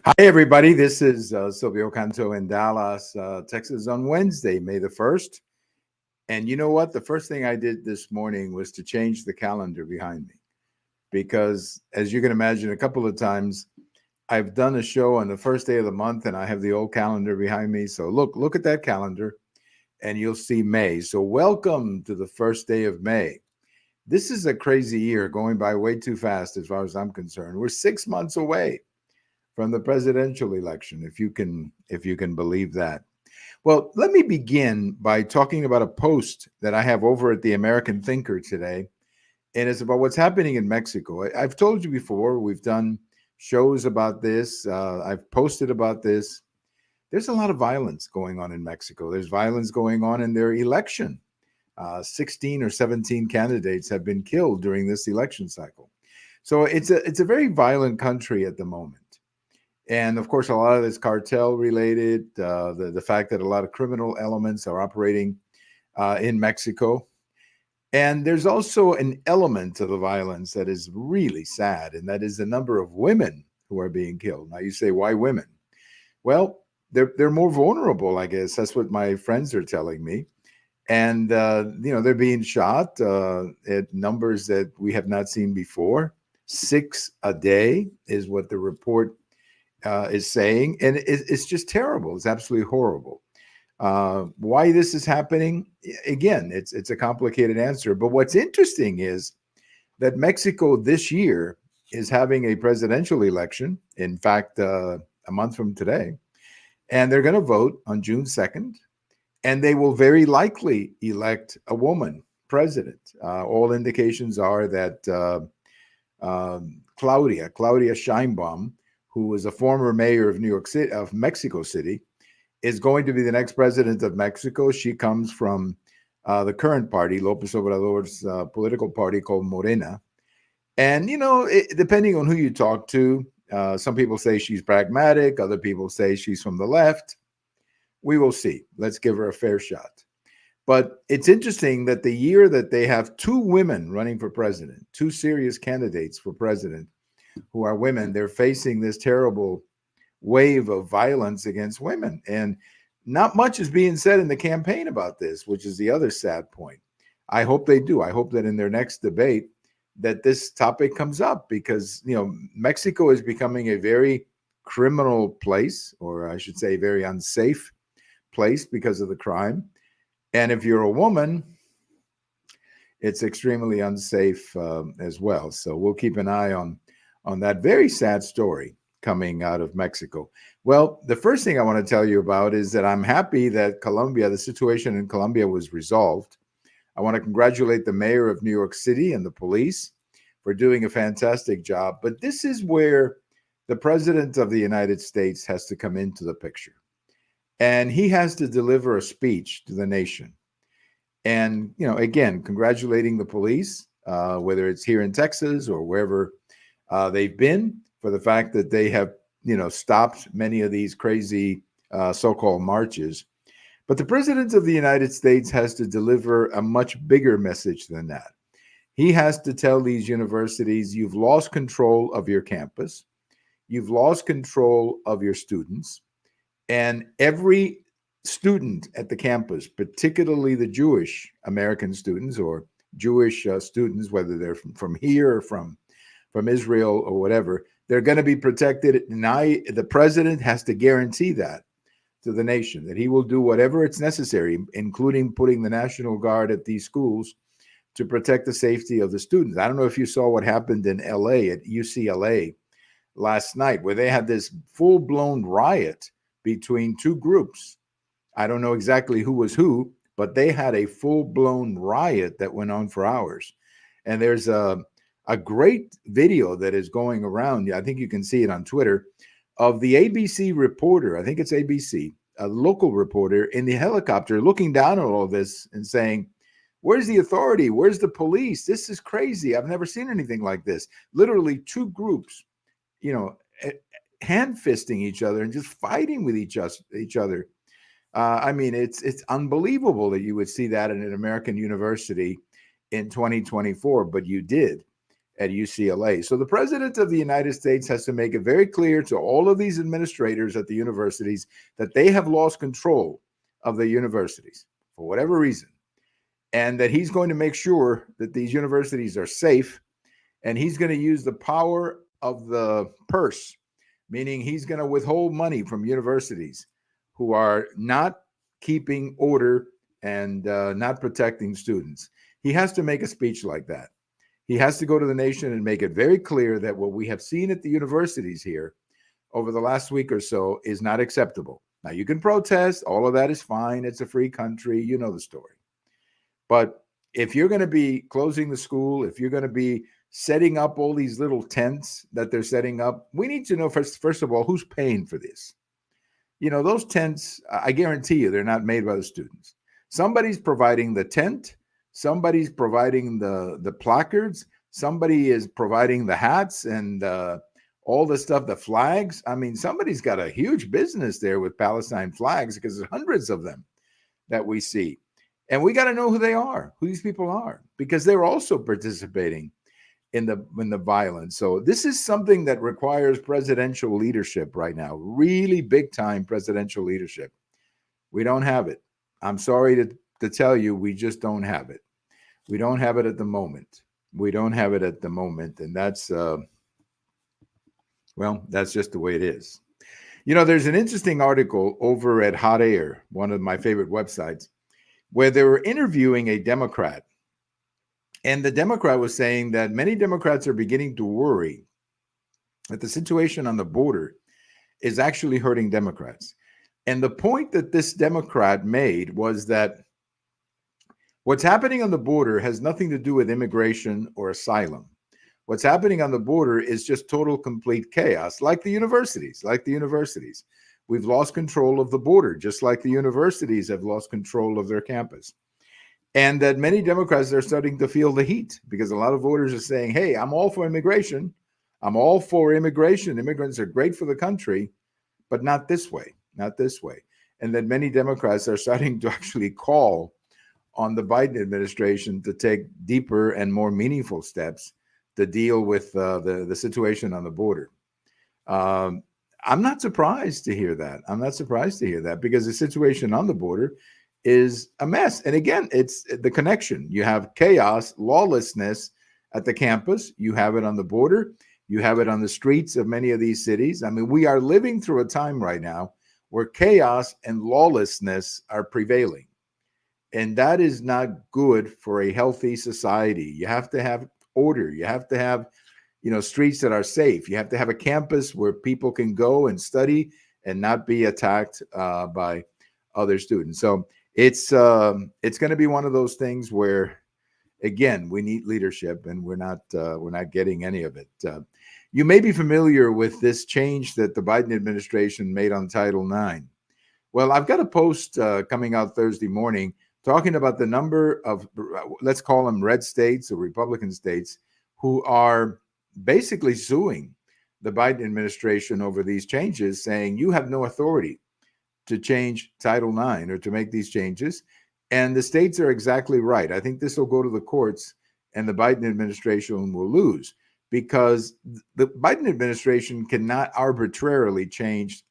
Hi, everybody. This is Silvio Canto in Dallas, Texas on Wednesday, May the 1st. And you know what? The first thing I did this morning was to change the calendar behind me because, as you can imagine, a couple of times I've done a show on the first day of the month and I have the old calendar behind me. So look at that calendar and you'll see May. So welcome to the first day of May. This is a crazy year going by way too fast as far as I'm concerned. We're 6 months away from the presidential election, if you can believe that. Well, let me begin by talking about a post that I have over at the American Thinker today, and it's about what's happening in Mexico. I've told you before, we've done shows about this. I've posted about this. There's a lot of violence going on in Mexico. There's violence going on in their election. 16 or 17 candidates have been killed during this election cycle. So it's a very violent country at the moment. And of course, a lot of this cartel related, the fact that a lot of criminal elements are operating in Mexico. And there's also an element to the violence that is really sad, and that is the number of women who are being killed. Now, you say, why women? Well, they're more vulnerable, I guess. That's what my friends are telling me. And, they're being shot at numbers that we have not seen before. 6 a day is what the report is saying, and it's just terrible. It's absolutely horrible. Why this is happening? Again, it's a complicated answer. But what's interesting is that Mexico this year is having a presidential election. In fact, a month from today, and they're going to vote on June 2nd, and they will very likely elect a woman president. All indications are that Claudia Sheinbaum, who was a former mayor of New York City, of Mexico City, is going to be the next president of Mexico. She comes from the current party, Lopez Obrador's political party called Morena. And, depending on who you talk to, some people say she's pragmatic. Other people say she's from the left. We will see. Let's give her a fair shot. But it's interesting that the year that they have 2 women running for president, 2 serious candidates for president, who are women, they're facing this terrible wave of violence against women. And not much is being said in the campaign about this, which is the other sad point. I hope they do. I hope that in their next debate that this topic comes up because, Mexico is becoming a very criminal place, or I should say very unsafe place because of the crime. And if you're a woman, it's extremely unsafe as well. So we'll keep an eye on that very sad story coming out of Mexico. Well, the first thing I want to tell you about is that I'm happy that the situation in Colombia was resolved. I want to congratulate the mayor of New York City and the police for doing a fantastic job. But this is where the president of the United States has to come into the picture. And he has to deliver a speech to the nation. And, again, congratulating the police, whether it's here in Texas or wherever they've been, for the fact that they have, stopped many of these crazy so-called marches. But the president of the United States has to deliver a much bigger message than that. He has to tell these universities, you've lost control of your campus. You've lost control of your students. And every student at the campus, particularly the Jewish American students or Jewish students, whether they're from here or from Israel or whatever, they're going to be protected. And the president has to guarantee that to the nation, that he will do whatever it's necessary, including putting the National Guard at these schools to protect the safety of the students. I don't know if you saw what happened in LA at UCLA last night, where they had this full-blown riot between 2 groups. I don't know exactly who was who, but they had a full-blown riot that went on for hours. And there's a great video that is going around. I think you can see it on Twitter, of the ABC reporter, I think it's ABC, a local reporter in the helicopter looking down at all this and saying, where's the authority? Where's the police? This is crazy. I've never seen anything like this. Literally 2 groups, hand fisting each other and just fighting with each other. It's unbelievable that you would see that in an American university in 2024, but you did. at UCLA. So the president of the United States has to make it very clear to all of these administrators at the universities that they have lost control of the universities for whatever reason, and that he's going to make sure that these universities are safe, and he's going to use the power of the purse, meaning he's going to withhold money from universities who are not keeping order and not protecting students. He has to make a speech like that. He has to go to the nation and make it very clear that what we have seen at the universities here over the last week or so is not acceptable. Now, you can protest. All of that is fine. It's a free country. You know the story. But if you're going to be closing the school, if you're going to be setting up all these little tents that they're setting up, we need to know first of all, who's paying for this? You know, those tents, I guarantee you, they're not made by the students. Somebody's providing the tent. Somebody's providing the placards. Somebody is providing the hats and all the stuff, the flags. I mean, somebody's got a huge business there with Palestine flags because there's hundreds of them that we see. And we got to know who they are, who these people are, because they're also participating in the violence. So this is something that requires presidential leadership right now, really big time presidential leadership. We don't have it. I'm sorry to tell you, we just don't have it. We don't have it at the moment. We don't have it at the moment. And that's, well, that's just the way it is. You know, there's an interesting article over at Hot Air, one of my favorite websites, where they were interviewing a Democrat. And the Democrat was saying that many Democrats are beginning to worry that the situation on the border is actually hurting Democrats. And the point that this Democrat made was that what's happening on the border has nothing to do with immigration or asylum. What's happening on the border is just total, complete chaos, like the universities. We've lost control of the border, just like the universities have lost control of their campus. And that many Democrats are starting to feel the heat because a lot of voters are saying, hey, I'm all for immigration. I'm all for immigration. Immigrants are great for the country, but not this way, not this way. And that many Democrats are starting to actually call on the Biden administration to take deeper and more meaningful steps to deal with the situation on the border. I'm not surprised to hear that. I'm not surprised to hear that because the situation on the border is a mess. And again, it's the connection. You have chaos, lawlessness at the campus. You have it on the border. You have it on the streets of many of these cities. I mean, we are living through a time right now where chaos and lawlessness are prevailing. And that is not good for a healthy society. You have to have order. You have to have, you know, streets that are safe. You have to have a campus where people can go and study and not be attacked by other students. So it's going to be one of those things where, again, we need leadership, and we're not getting any of it. You may be familiar with this change that the Biden administration made on Title IX. Well, I've got a post coming out Thursday morning talking about the number of, let's call them red states or Republican states, who are basically suing the Biden administration over these changes, saying you have no authority to change Title IX or to make these changes. And the states are exactly right. I think this will go to the courts and the Biden administration will lose because the Biden administration cannot arbitrarily change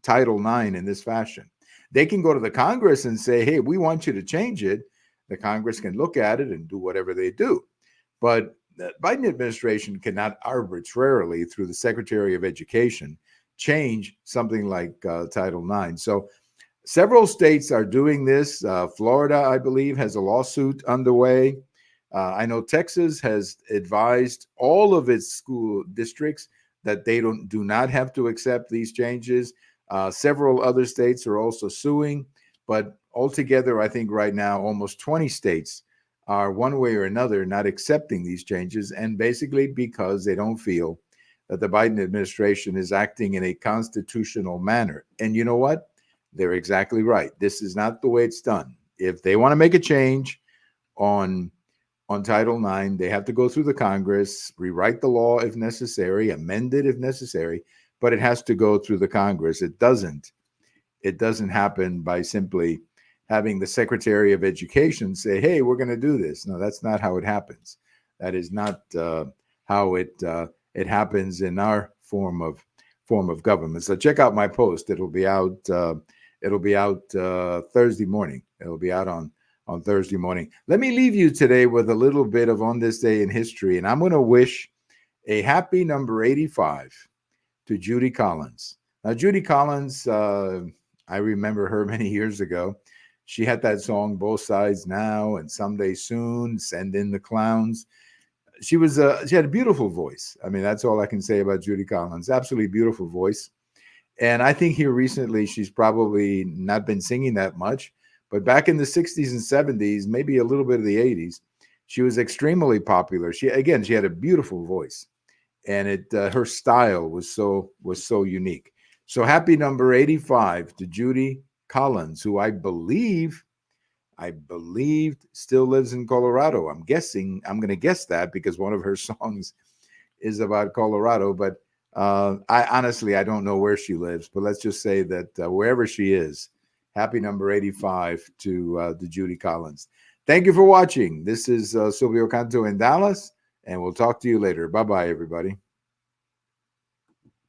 Title IX in this fashion. They can go to the Congress and say, hey, we want you to change it. The Congress can look at it and do whatever they do. But the Biden administration cannot arbitrarily, through the Secretary of Education, change something like Title IX. So several states are doing this. Florida, I believe, has a lawsuit underway. I know Texas has advised all of its school districts that they do not have to accept these changes. Several other states are also suing, but altogether, I think right now, almost 20 states are one way or another not accepting these changes, and basically because they don't feel that the Biden administration is acting in a constitutional manner. And you know what? They're exactly right. This is not the way it's done. If they want to make a change on Title IX, they have to go through the Congress, rewrite the law if necessary, amend it if necessary, but it has to go through the Congress. It doesn't happen by simply having the Secretary of Education say, hey, we're going to do this. No, that's not how it happens. That is not how it happens in our form of government. So check out my post. It'll be out. Thursday morning. It'll be out on Thursday morning. Let me leave you today with a little bit of On This Day in History, and I'm going to wish a happy number 85 to Judy Collins. Now, Judy Collins, I remember her many years ago. She had that song, Both Sides Now and Someday Soon, Send in the Clowns. She had a beautiful voice. I mean, that's all I can say about Judy Collins. Absolutely beautiful voice. And I think here recently, she's probably not been singing that much. But back in the 60s and 70s, maybe a little bit of the 80s, she was extremely popular. She had a beautiful voice. And her style was so unique. So happy number 85 to Judy Collins, who I believe still lives in Colorado. I'm going to guess that because one of her songs is about Colorado. But I don't know where she lives. But let's just say that wherever she is, happy number 85 to Judy Collins. Thank you for watching. This is Silvio Canto in Dallas, and we'll talk to you later. Bye-bye, everybody.